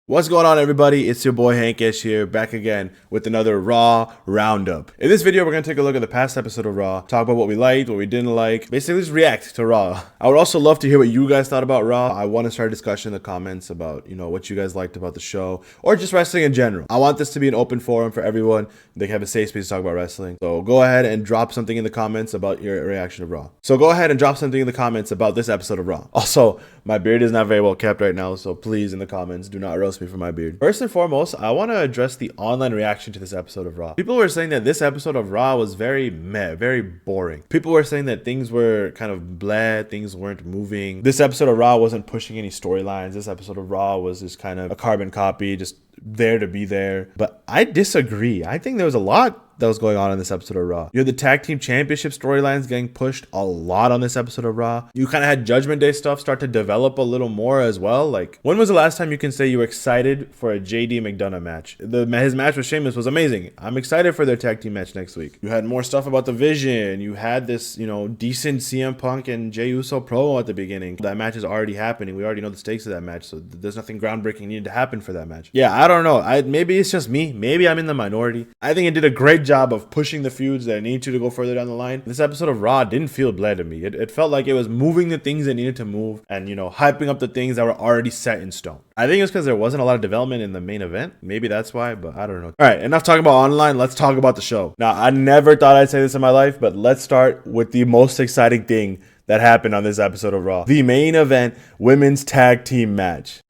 What's going on, everybody? It's your boy Hankeshh here, back again with another Raw Roundup. In this video, we're going to take a look at the past episode of Raw, talk about what we liked, what we didn't like, basically just react to Raw. I would also love to hear what you guys thought about Raw. I want to start a discussion in the comments about, what you guys liked about the show, or just wrestling in general. I want this to be an open forum for everyone. They can have a safe space to talk about wrestling. So go ahead and drop something in the comments about your reaction to Raw. So go ahead and drop something in the comments about this episode of Raw. Also, my beard is not very well kept right now, so please, in the comments, do not roast me for my beard. First and foremost, I want to address the online reaction to this episode of Raw. People were saying that this episode of Raw was very meh, very boring. People were saying that things were kind of blah, things weren't moving. This episode of Raw wasn't pushing any storylines. This episode of Raw was just kind of a carbon copy, just there to be there. But I disagree. I think there was a lot that was going on in this episode of Raw. You had the tag team championship storylines getting pushed a lot on this episode of Raw. You kind of had Judgment Day stuff start to develop a little more as well. Like, when was the last time you can say you were excited for a JD McDonough match? His match with Sheamus was amazing. I'm excited for their tag team match next week. You had more stuff about DIVION. You had this, decent CM Punk and Jey Uso promo at the beginning. That match is already happening. We already know the stakes of that match, so there's nothing groundbreaking needed to happen for that match. Yeah, I don't know. Maybe it's just me. Maybe I'm in the minority. I think it did a great job of pushing the feuds that need to go further down the line. This episode of Raw didn't feel blah to me. It felt like it was moving the things that needed to move and, hyping up the things that were already set in stone. I think it's because there wasn't a lot of development in the main event. Maybe that's why, but I don't know. All right, enough talking about online. Let's talk about the show. Now, I never thought I'd say this in my life, but let's start with the most exciting thing that happened on this episode of Raw. The main event women's tag team match.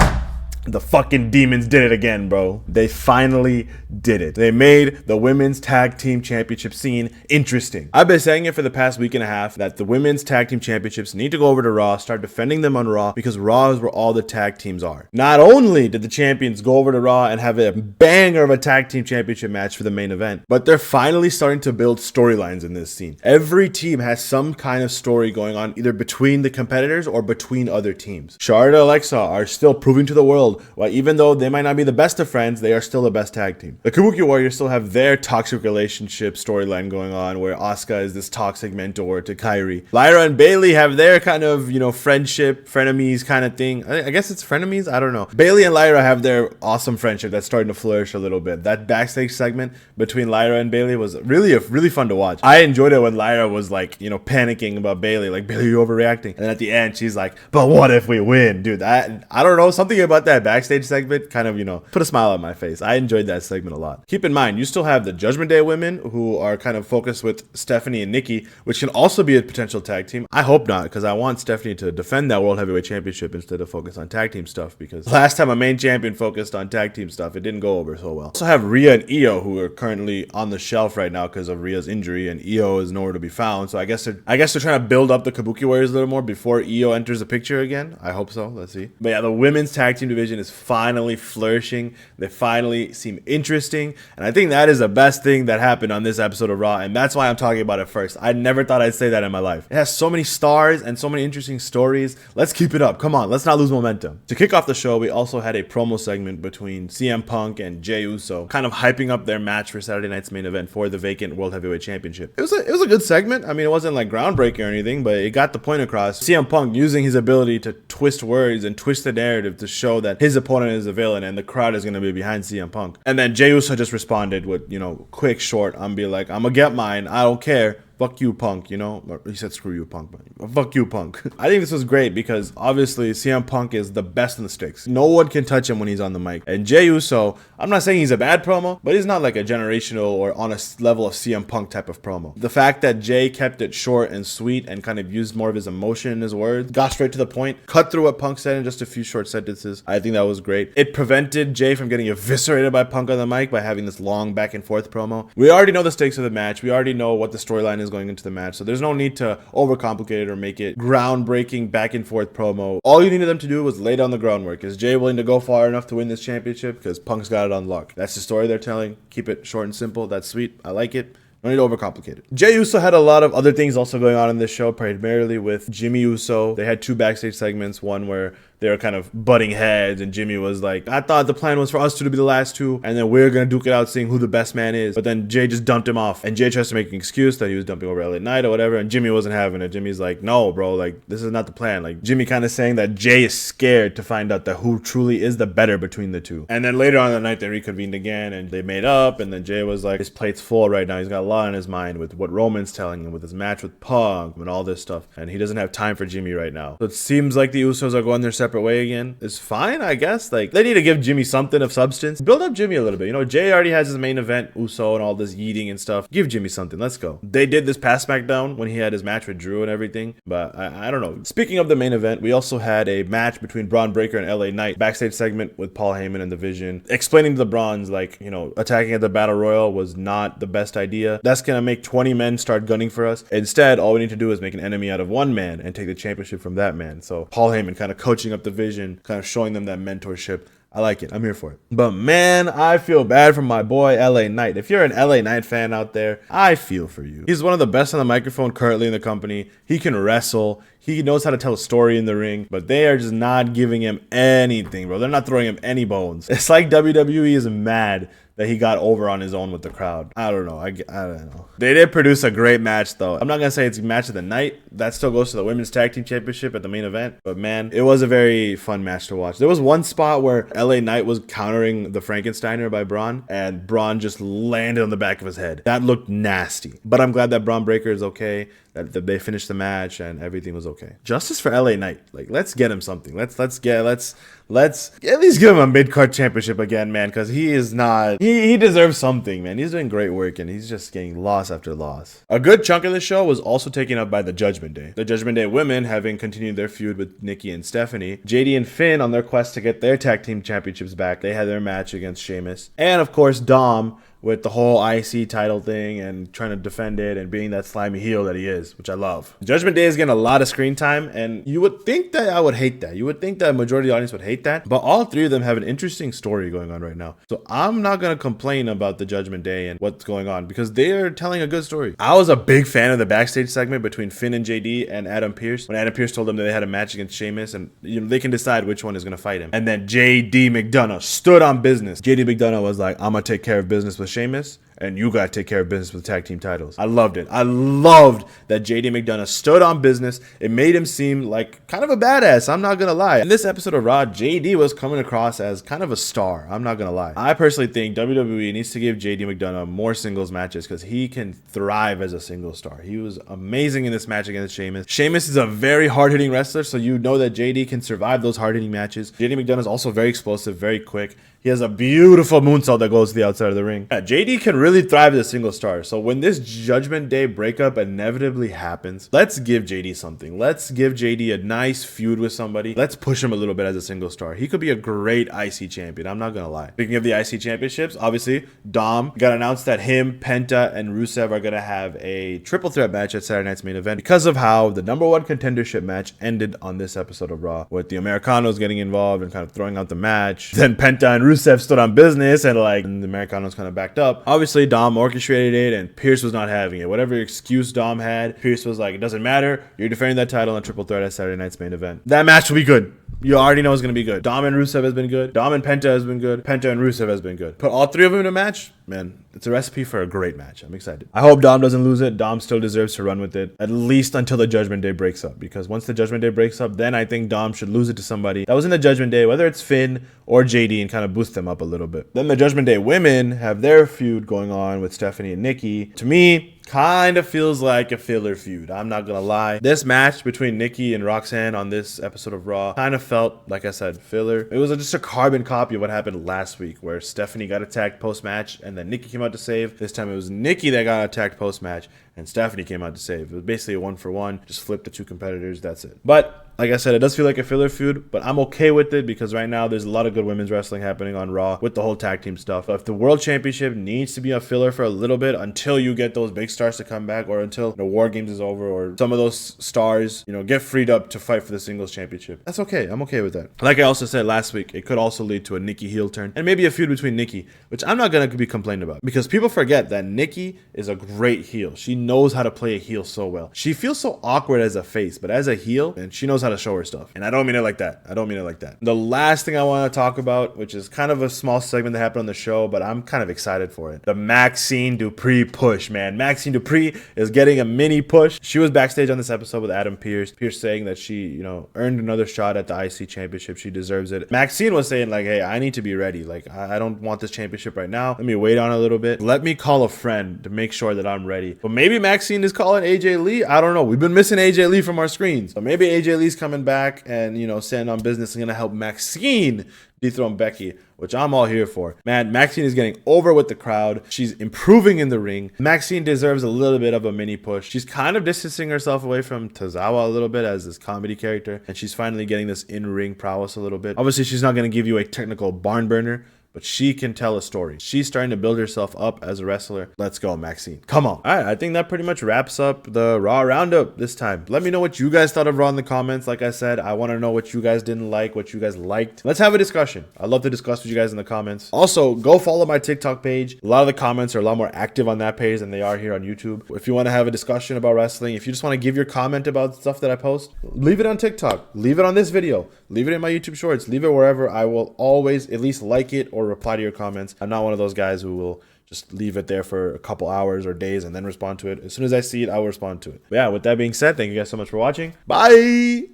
The fucking demons did it again, bro. They finally did it. They made the women's tag team championship scene interesting. I've been saying it for the past week and a half that the women's tag team championships need to go over to Raw, start defending them on Raw, because Raw is where all the tag teams are. Not only did the champions go over to Raw and have a banger of a tag team championship match for the main event, but they're finally starting to build storylines in this scene. Every team has some kind of story going on, either between the competitors or between other teams. Charlotte and Alexa are still proving to the world why, even though they might not be the best of friends, they are still the best tag team. The Kabuki Warriors still have their toxic relationship storyline going on, where Asuka is this toxic mentor to Kairi. Lyra and Bayley have their kind of, friendship, frenemies kind of thing. I guess it's frenemies? I don't know. Bayley and Lyra have their awesome friendship that's starting to flourish a little bit. That backstage segment between Lyra and Bayley was really fun to watch. I enjoyed it when Lyra was like, panicking about Bayley, like, Bayley, you're overreacting. And then at the end, she's like, but what if we win? Dude, I don't know. Something about that backstage segment kind of, put a smile on my face. I enjoyed that segment a lot. Keep in mind, you still have the Judgment Day women who are kind of focused with Stephanie and Nikki, which can also be a potential tag team. I hope not, because I want Stephanie to defend that World Heavyweight Championship instead of focus on tag team stuff, because last time a main champion focused on tag team stuff, it didn't go over so well. Also have Rhea and Io, who are currently on the shelf right now because of Rhea's injury, and Io is nowhere to be found. So I guess they're trying to build up the Kabuki Warriors a little more before Io enters the picture again. I hope so. Let's see. But yeah, the women's tag team division is finally flourishing. They finally seem interesting, and I think that is the best thing that happened on this episode of Raw, and that's why I'm talking about it first. I never thought I'd say that in my life. It has so many stars and so many interesting stories. Let's keep it up. Come on, let's not lose momentum. To kick off the show, we also had a promo segment between CM Punk and Jey Uso, kind of hyping up their match for Saturday night's main event for the vacant World Heavyweight Championship. It was a good segment. I mean, it wasn't like groundbreaking or anything, but it got the point across. CM Punk using his ability to twist words and twist the narrative to show that his opponent is a villain and the crowd is going to be behind CM Punk. And then Jey Uso just responded with, quick, short, I'm be like, I'm gonna get mine. I don't care. Fuck you, Punk, Or he said screw you, Punk, but fuck you, Punk. I think this was great because obviously CM Punk is the best in the sticks. No one can touch him when he's on the mic. And Jey Uso, I'm not saying he's a bad promo, but he's not like a generational or on a level of CM Punk type of promo. The fact that Jey kept it short and sweet and kind of used more of his emotion in his words, got straight to the point, cut through what Punk said in just a few short sentences. I think that was great. It prevented Jey from getting eviscerated by Punk on the mic by having this long back and forth promo. We already know the stakes of the match. We already know what the storyline is going into the match, so there's no need to overcomplicate it or make it groundbreaking back and forth promo. All you needed them to do was lay down the groundwork. Is Jey willing to go far enough to win this championship? Because Punk's got it on lock. That's the story they're telling. Keep it short and simple. That's sweet. I like it. No need to overcomplicate it. Jey Uso had a lot of other things also going on in this show, primarily with Jimmy Uso. They had two backstage segments, one where they were kind of butting heads, and Jimmy was like, I thought the plan was for us two to be the last two, and then we're gonna duke it out seeing who the best man is. But then Jay just dumped him off, and Jay tries to make an excuse that he was dumping over LA Knight or whatever, and Jimmy wasn't having it. Jimmy's like, no, bro, like, this is not the plan. Like, Jimmy kind of saying that Jay is scared to find out that who truly is the better between the two. And then later on in the night, they reconvened again, and they made up, and then Jay was like, his plate's full right now. He's got a lot on his mind with what Roman's telling him, with his match with Punk, and all this stuff, and he doesn't have time for Jimmy right now. So it seems like the Usos are going their separate way again. It's fine, I guess. Like, they need to give Jimmy something of substance. Build up Jimmy a little bit. You know, Jay already has his main event, Uso, and all this yeeting and stuff. Give Jimmy something. Let's go. They did this past SmackDown when he had his match with Drew and everything, but I don't know. Speaking of the main event, we also had a match between Braun Breaker and LA Knight. Backstage segment with Paul Heyman and Division, explaining to the Brauns, like, you know, attacking at the Battle Royal was not the best idea. That's gonna make 20 men start gunning for us. Instead, all we need to do is make an enemy out of one man and take the championship from that man. So Paul Heyman kind of coaching up Division, kind of showing them that mentorship. I like it. I'm here for it. But man, I feel bad for my boy LA Knight. If you're an LA Knight fan out there, I feel for you. He's one of the best on the microphone currently in the company. He can wrestle. He knows how to tell a story in the ring, but they are just not giving him anything, bro. They're not throwing him any bones. It's like WWE is mad that he got over on his own with the crowd. I don't know. I don't know. They did produce a great match, though. I'm not going to say it's match of the night. That still goes to the Women's Tag Team Championship at the main event. But man, it was a very fun match to watch. There was one spot where LA Knight was countering the Frankensteiner by Braun, and Braun just landed on the back of his head. That looked nasty. But I'm glad that Braun Breaker is okay, that they finished the match and everything was okay. Justice for LA Knight. Like, let's get him something. Let's at least give him a mid-card championship again, man, because he is not, he deserves something, man. He's doing great work, and he's just getting loss after loss. A good chunk of the show was also taken up by the Judgment Day. The Judgment Day women having continued their feud with Nikki and Stephanie. JD and Finn on their quest to get their tag team championships back. They had their match against Sheamus. And of course, Dom, with the whole IC title thing and trying to defend it and being that slimy heel that he is, which I love. Judgment Day is getting a lot of screen time, and you would think that I would hate that. You would think that a majority of the audience would hate that, but all three of them have an interesting story going on right now. So I'm not going to complain about the Judgment Day and what's going on, because they are telling a good story. I was a big fan of the backstage segment between Finn and JD and Adam Pearce, when Adam Pearce told them that they had a match against Sheamus, and you know, they can decide which one is going to fight him. And then JD McDonough stood on business. JD McDonough was like, I'm going to take care of business with Sheamus, and you gotta take care of business with tag team titles. I loved it. I loved that JD McDonough stood on business. It made him seem like kind of a badass. I'm not gonna lie. In this episode of Raw, JD was coming across as kind of a star. I'm not gonna lie. I personally think WWE needs to give JD McDonough more singles matches, because he can thrive as a single star. He was amazing in this match against Sheamus. Sheamus is a very hard-hitting wrestler, so you know that JD can survive those hard-hitting matches. JD McDonough is also very explosive, very quick. He has a beautiful moonsault that goes to the outside of the ring. Yeah, JD can really thrive as a single star. So when this Judgment Day breakup inevitably happens, let's give JD something. Let's give JD a nice feud with somebody. Let's push him a little bit as a single star. He could be a great IC champion. I'm not going to lie. Speaking of the IC championships, obviously, Dom got announced that him, Penta, and Rusev are going to have a triple threat match at Saturday night's main event, because of how the #1 contendership match ended on this episode of Raw, with the Americanos getting involved and kind of throwing out the match. Then Penta and Rusev stood on business, and the Americanos kind of backed up. Obviously, Dom orchestrated it, and Pierce was not having it. Whatever excuse Dom had, Pierce was like, it doesn't matter. You're defending that title on triple threat at Saturday night's main event. That match will be good. You already know it's going to be good. Dom and Rusev has been good. Dom and Penta has been good. Penta and Rusev has been good. Put all three of them in a match, man, it's a recipe for a great match. I'm excited. I hope Dom doesn't lose it. Dom still deserves to run with it, at least until the Judgment Day breaks up, because once the Judgment Day breaks up, then I think Dom should lose it to somebody that was in the Judgment Day, whether it's Finn or JD, and kind of boost them up a little bit. Then the Judgment Day women have their feud going on with Stephanie and Nikki. To me, kind of feels like a filler feud. I'm not gonna lie. This match between Nikki and Roxanne on this episode of Raw kind of felt, like I said, filler. It was just a carbon copy of what happened last week, where Stephanie got attacked post-match and then Nikki came out to save. This time it was Nikki that got attacked post-match and Stephanie came out to save. It was basically a 1-for-1. Just flip the two competitors. That's it. But like I said, it does feel like a filler feud, but I'm okay with it, because right now there's a lot of good women's wrestling happening on Raw with the whole tag team stuff. If the World Championship needs to be a filler for a little bit until you get those big stars to come back, or until the War Games is over, or some of those stars, get freed up to fight for the singles championship, that's okay. I'm okay with that. Like I also said last week, it could also lead to a Nikki heel turn, and maybe a feud between Nikki, which I'm not going to be complaining about, because people forget that Nikki is a great heel. She knows how to play a heel so well. She feels so awkward as a face, but as a heel, and she knows how to show her stuff. And I don't mean it like that. I don't mean it like that. The last thing I want to talk about, which is kind of a small segment that happened on the show, but I'm kind of excited for it. The Maxine Dupree push, man. Maxine Dupree is getting a mini push. She was backstage on this episode with Adam Pearce. Pearce saying that she, you know, earned another shot at the IC championship. She deserves it. Maxine was saying like, hey, I need to be ready. Like, I don't want this championship right now. Let me wait on it a little bit. Let me call a friend to make sure that I'm ready. But maybe Maxine is calling AJ Lee. I don't know. We've been missing AJ Lee from our screens. So maybe AJ Lee's coming back and, you know, standing on business and gonna help Maxine dethrone Becky, which I'm all here for. Man, Maxine is getting over with the crowd. She's improving in the ring. Maxine deserves a little bit of a mini push. She's kind of distancing herself away from Tozawa a little bit as this comedy character, and she's finally getting this in-ring prowess a little bit. Obviously, she's not going to give you a technical barn burner, but she can tell a story. She's starting to build herself up as a wrestler. Let's go, Maxine. Come on. All right, I think that pretty much wraps up the Raw Roundup this time. Let me know what you guys thought of Raw in the comments. Like I said, I want to know what you guys didn't like, what you guys liked. Let's have a discussion. I'd love to discuss with you guys in the comments. Also, go follow my TikTok page. A lot of the comments are a lot more active on that page than they are here on YouTube. If you want to have a discussion about wrestling, if you just want to give your comment about stuff that I post, leave it on TikTok. Leave it on this video. Leave it in my YouTube shorts. Leave it wherever. I will always at least like it or reply to your comments. I'm not one of those guys who will just leave it there for a couple hours or days and then respond to it. As soon as I see it, I will respond to it. But yeah, with that being said, thank you guys so much for watching. Bye.